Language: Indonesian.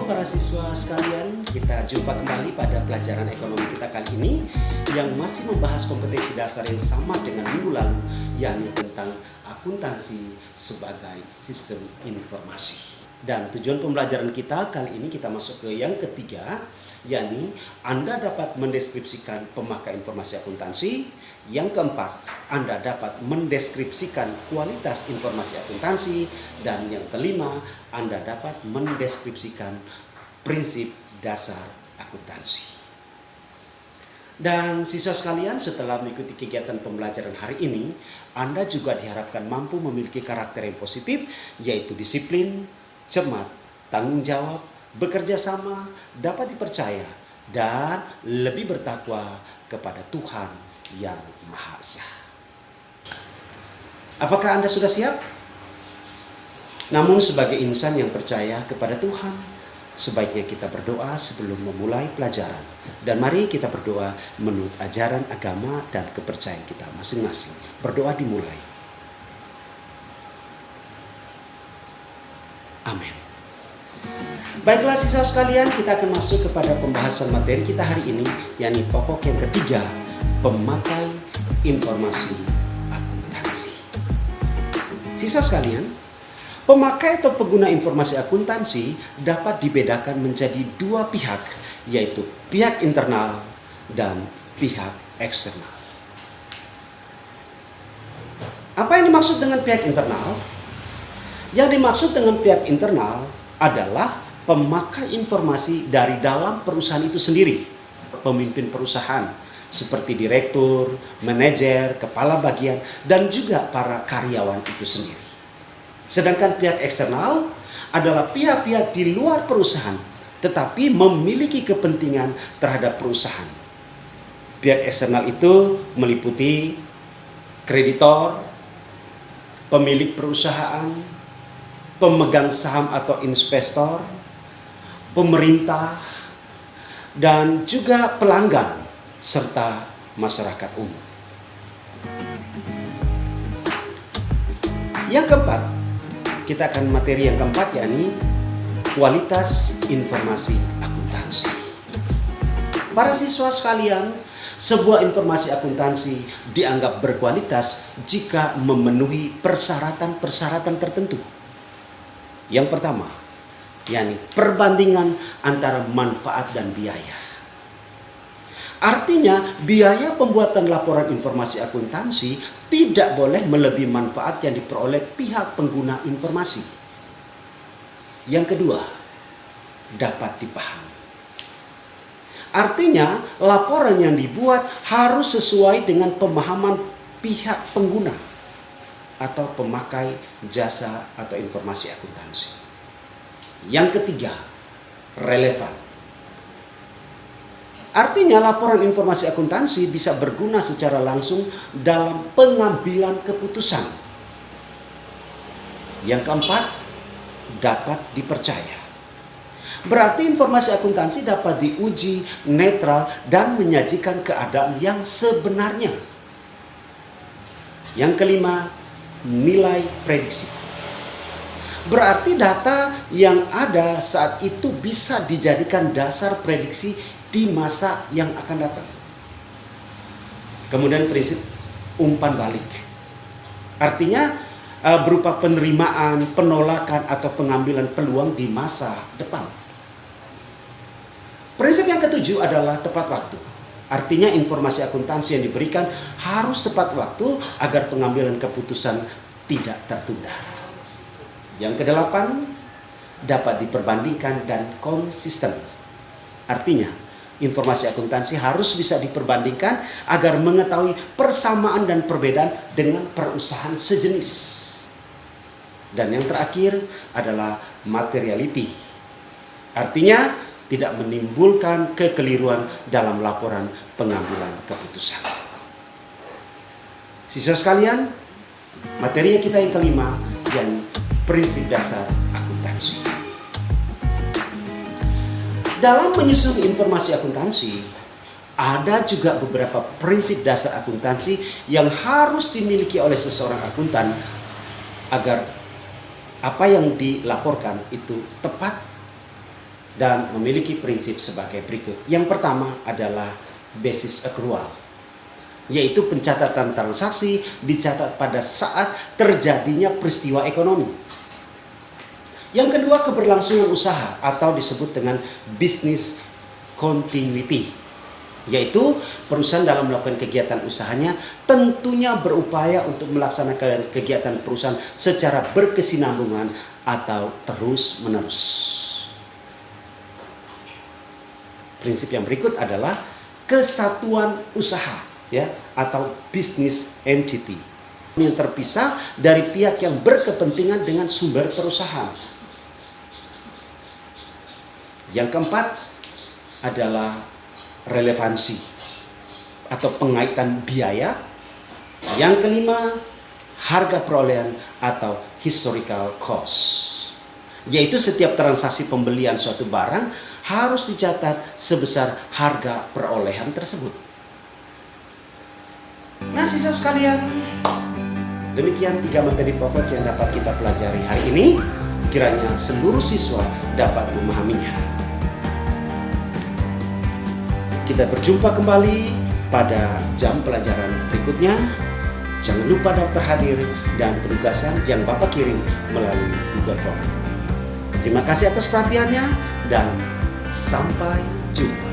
Halo para siswa sekalian, kita jumpa kembali pada pelajaran ekonomi kita kali ini yang masih membahas kompetensi dasar yang sama dengan minggu lalu, yakni tentang akuntansi sebagai sistem informasi. Dan tujuan pembelajaran kita kali ini kita masuk ke yang ketiga, yakni Anda dapat mendeskripsikan pemakai informasi akuntansi. Yang keempat, Anda dapat mendeskripsikan kualitas informasi akuntansi. Dan yang kelima, Anda dapat mendeskripsikan prinsip dasar akuntansi. Dan siswa sekalian, setelah mengikuti kegiatan pembelajaran hari ini, Anda juga diharapkan mampu memiliki karakter yang positif, yaitu disiplin, cermat, tanggung jawab, bekerja sama, dapat dipercaya, dan lebih bertakwa kepada Tuhan yang Maha Esa. Apakah Anda sudah siap? Namun sebagai insan yang percaya kepada Tuhan, sebaiknya kita berdoa sebelum memulai pelajaran. Dan mari kita berdoa menurut ajaran agama dan kepercayaan kita masing-masing. Berdoa dimulai. Amin. Baiklah siswa sekalian, kita akan masuk kepada pembahasan materi kita hari ini, yakni pokok yang ketiga, pemakai informasi akuntansi. Siswa sekalian, pemakai atau pengguna informasi akuntansi dapat dibedakan menjadi dua pihak, yaitu pihak internal dan pihak eksternal. Apa yang dimaksud dengan pihak internal? Yang dimaksud dengan pihak internal adalah pemakai informasi dari dalam perusahaan itu sendiri, pemimpin perusahaan seperti direktur, manajer, kepala bagian, dan juga para karyawan itu sendiri. Sedangkan pihak eksternal adalah pihak-pihak di luar perusahaan, tetapi memiliki kepentingan terhadap perusahaan. Pihak eksternal itu meliputi kreditor, pemilik perusahaan, pemegang saham atau investor, pemerintah, dan juga pelanggan, serta masyarakat umum. Yang keempat, kita akan materi yang keempat, yakni kualitas informasi akuntansi. Para siswa sekalian, sebuah informasi akuntansi dianggap berkualitas jika memenuhi persyaratan-persyaratan tertentu. Yang pertama, yakni perbandingan antara manfaat dan biaya. Artinya, biaya pembuatan laporan informasi akuntansi tidak boleh melebihi manfaat yang diperoleh pihak pengguna informasi. Yang kedua, dapat dipahami. Artinya, laporan yang dibuat harus sesuai dengan pemahaman pihak pengguna atau pemakai jasa atau informasi akuntansi. Yang ketiga, relevan. Artinya laporan informasi akuntansi bisa berguna secara langsung dalam pengambilan keputusan. Yang keempat, dapat dipercaya. Berarti informasi akuntansi dapat diuji, netral, dan menyajikan keadaan yang sebenarnya. Yang kelima, nilai prediksi. Berarti data yang ada saat itu bisa dijadikan dasar prediksi di masa yang akan datang. Kemudian prinsip umpan balik. Artinya berupa penerimaan, penolakan, atau pengambilan peluang di masa depan. Prinsip yang ketujuh adalah tepat waktu. Artinya informasi akuntansi yang diberikan harus tepat waktu agar pengambilan keputusan tidak tertunda. Yang kedelapan, dapat diperbandingkan dan konsisten. Artinya, informasi akuntansi harus bisa diperbandingkan agar mengetahui persamaan dan perbedaan dengan perusahaan sejenis. Dan yang terakhir adalah materiality. Artinya tidak menimbulkan kekeliruan dalam laporan pengambilan keputusan. Siswa sekalian, materi kita yang kelima yang prinsip dasar akuntansi. Dalam menyusun informasi akuntansi, ada juga beberapa prinsip dasar akuntansi yang harus dimiliki oleh seseorang akuntan agar apa yang dilaporkan itu tepat, dan memiliki prinsip sebagai berikut. Yang pertama adalah basis accrual, yaitu pencatatan transaksi dicatat pada saat terjadinya peristiwa ekonomi. Yang kedua, keberlangsungan usaha atau disebut dengan business continuity, yaitu perusahaan dalam melakukan kegiatan usahanya tentunya berupaya untuk melaksanakan kegiatan perusahaan secara berkesinambungan atau terus-menerus. Prinsip yang berikut adalah kesatuan usaha, ya, atau business entity yang terpisah dari pihak yang berkepentingan dengan sumber perusahaan. Yang keempat adalah relevansi atau pengaitan biaya. Yang kelima, harga perolehan atau historical cost, yaitu setiap transaksi pembelian suatu barang harus dicatat sebesar harga perolehan tersebut. Nah, sisa sekalian, demikian 3 materi pokok yang dapat kita pelajari hari ini. Kiranya seluruh siswa dapat memahaminya. Kita berjumpa kembali pada jam pelajaran berikutnya. Jangan lupa daftar hadir dan penugasan yang Bapak kirim melalui Google Form. Terima kasih atas perhatiannya dan sampai jumpa.